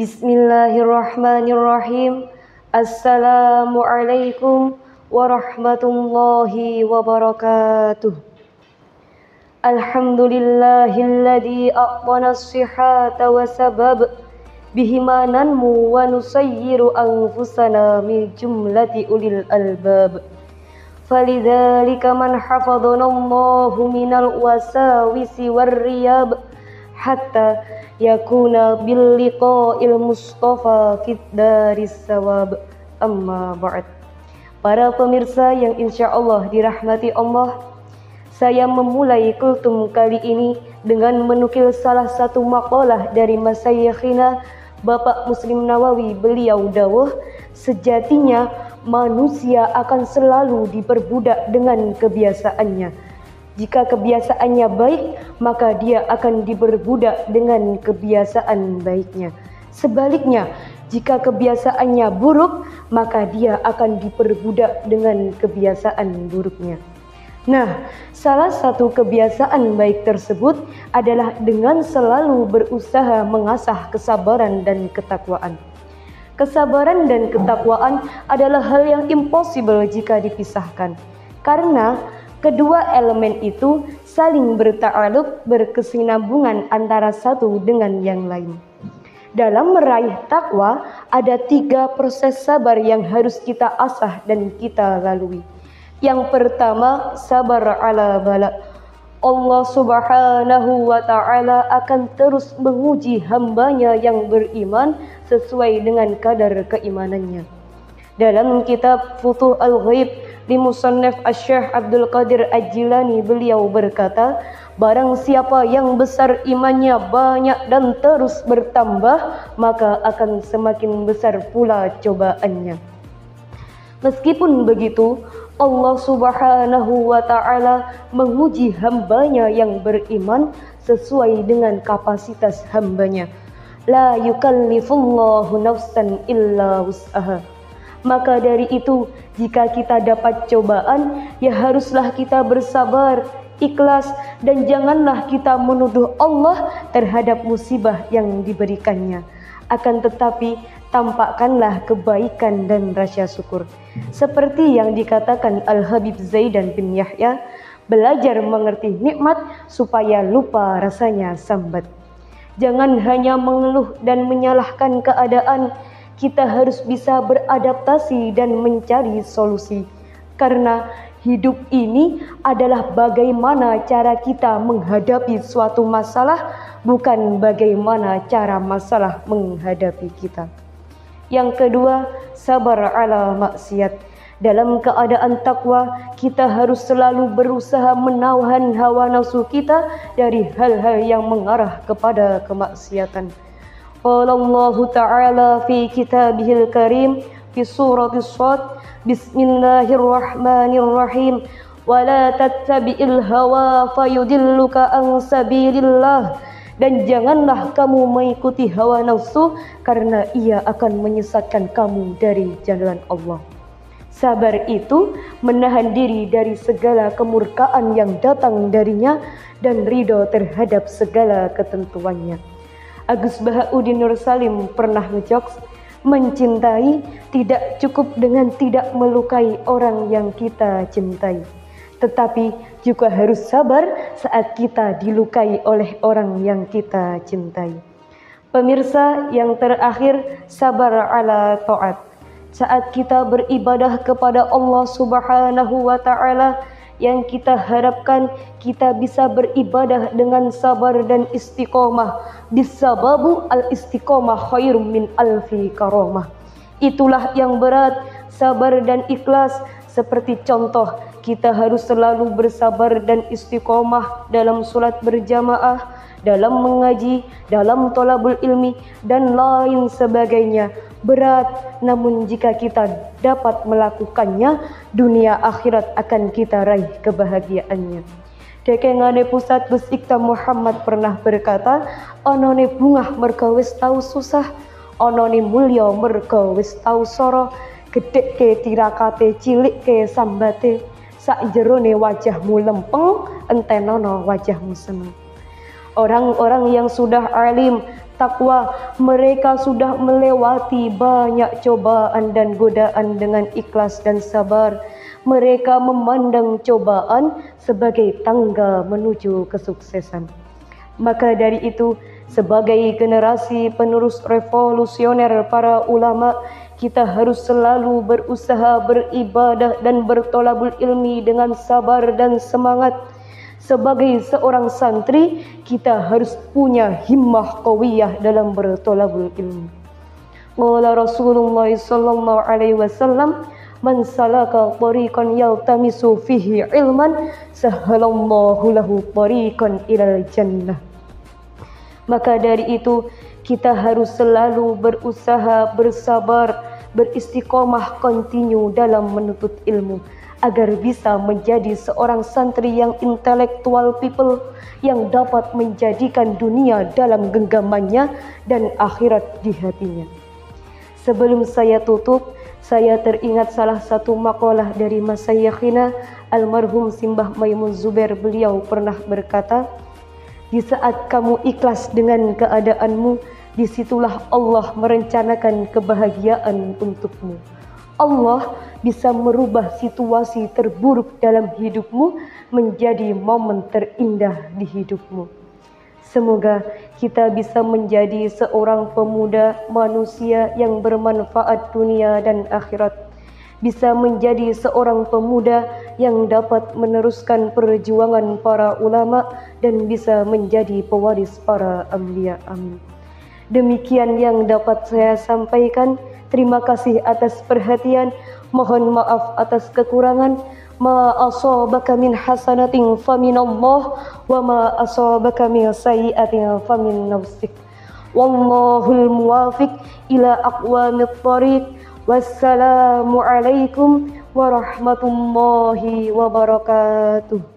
Bismillahirrahmanirrahim. Assalamualaikum warahmatullahi wabarakatuh. Alhamdulillahilladzi a'tana as-sihhata wa sabab bihima nanmu wa nusayyiru anfusana min jumlati ulil albab. Falidzalika man hafadhanallahu minal wasawisi warriyab hatta yakuna bil liqa'il mustafa fid daris sawab. Amma ba'd. Para pemirsa yang insyaallah dirahmati Allah, saya memulai kultum kali ini dengan menukil salah satu maqalah dari Masyayikhina Bapak Muslim Nawawi. Beliau dawuh, sejatinya manusia akan selalu diperbudak dengan kebiasaannya. Jika kebiasaannya baik, maka dia akan diperbudak dengan kebiasaan baiknya. Sebaliknya, jika kebiasaannya buruk, maka dia akan diperbudak dengan kebiasaan buruknya. Nah, salah satu kebiasaan baik tersebut adalah dengan selalu berusaha mengasah kesabaran dan ketakwaan. Kesabaran dan ketakwaan adalah hal yang impossible jika dipisahkan, karena kedua elemen itu saling berta'aluk, berkesinambungan antara satu dengan yang lain. Dalam meraih takwa, ada 3 proses sabar yang harus kita asah dan kita lalui. Yang pertama, sabar ala bala. Allah subhanahu wa ta'ala akan terus menguji hambanya yang beriman sesuai dengan kadar keimanannya. Dalam kitab Futuh al-Ghaib di Musannaf Asy-Syaikh Abdul Qadir Al-Jilani, beliau berkata, barang siapa yang besar imannya banyak dan terus bertambah, maka akan semakin besar pula cobaannya. Meskipun begitu, Allah subhanahu wa ta'ala menguji hambanya yang beriman sesuai dengan kapasitas hambanya. La yukallifullahu nafsan illa wus'aha. Maka dari itu, jika kita dapat cobaan, ya haruslah kita bersabar, ikhlas, dan janganlah kita menuduh Allah terhadap musibah yang diberikannya. Akan tetapi, tampakkanlah kebaikan dan rasa syukur. Seperti yang dikatakan Al-Habib Zaidan bin Yahya, belajar mengerti nikmat supaya lupa rasanya sambat. Jangan hanya mengeluh dan menyalahkan keadaan, kita harus bisa beradaptasi dan mencari solusi. Karena hidup ini adalah bagaimana cara kita menghadapi suatu masalah, bukan bagaimana cara masalah menghadapi kita. Yang kedua, sabar ala maksiat. Dalam keadaan takwa, kita harus selalu berusaha menahan hawa nafsu kita dari hal-hal yang mengarah kepada kemaksiatan. Qala Allah Ta'ala fi kitabihil karim fi suratis Shad, Bismillahirrahmanirrahim, wa la tattabi'il hawa fayudilluka an sabilillah. Dan janganlah kamu mengikuti hawa nafsu, karena ia akan menyesatkan kamu dari jalan Allah. Sabar itu menahan diri dari segala kemurkaan yang datang darinya dan ridho terhadap segala ketentuannya. Agus Bahauddin Nur Salim pernah ngejokes, mencintai tidak cukup dengan tidak melukai orang yang kita cintai, tetapi juga harus sabar saat kita dilukai oleh orang yang kita cintai. Pemirsa, yang terakhir, sabar ala ta'at. Saat kita beribadah kepada Allah subhanahu wa ta'ala, yang kita harapkan kita bisa beribadah dengan sabar dan istiqomah. Bisababu al-istiqomah khairum min alfi karamah. Itulah yang berat, sabar dan ikhlas. Seperti contoh, kita harus selalu bersabar dan istiqomah dalam sholat berjamaah, dalam mengaji, dalam thalabul ilmi, dan lain sebagainya. Berat, namun jika kita dapat melakukannya, dunia akhirat akan kita raih kebahagiaannya. Dekengane pusat Gus Ikta Muhammad pernah berkata, onone bungah mergo wis tau susah, onone mulya mergo wis tau soro, gedhe ke tirakate cilik ke sambate, sak jerone wajahmu lempeng, entenono wajahmu seneng. Orang-orang yang sudah alim takwa, mereka sudah melewati banyak cobaan dan godaan dengan ikhlas dan sabar. Mereka memandang cobaan sebagai tangga menuju kesuksesan. Maka dari itu, sebagai generasi penerus revolusioner para ulama, kita harus selalu berusaha beribadah dan bertolabul ilmi dengan sabar dan semangat. Sebagai seorang santri, kita harus punya himmah qawiyah dalam bertolabul ilmi. Qala Rasulullah sallallahu alaihi wasallam, "Man salaka tariqan yaltamisu fihi ilman, sahhalallahu lahu tariqan ilal jannah." Maka dari itu, kita harus selalu berusaha, bersabar, beristiqomah kontinu dalam menuntut ilmu, agar bisa menjadi seorang santri yang intellectual people, yang dapat menjadikan dunia dalam genggamannya dan akhirat di hatinya. Sebelum saya tutup, saya teringat salah satu makalah dari Masyayikhina almarhum Simbah Maimun Zubair. Beliau pernah berkata, "Di saat kamu ikhlas dengan keadaanmu, disitulah Allah merencanakan kebahagiaan untukmu. Allah bisa merubah situasi terburuk dalam hidupmu menjadi momen terindah di hidupmu." Semoga kita bisa menjadi seorang pemuda manusia yang bermanfaat dunia dan akhirat, bisa menjadi seorang pemuda yang dapat meneruskan perjuangan para ulama dan bisa menjadi pewaris para anbiya. Amin. Demikian yang dapat saya sampaikan. Terima kasih atas perhatian. Mohon maaf atas kekurangan. Ma asabaka min hasanatin faminallah wa ma asabaka min sayyi'atin famin nafsik. Wallahul muwafiq ila aqwamit thariq. Wassalamu alaikum warahmatullahi wabarakatuh.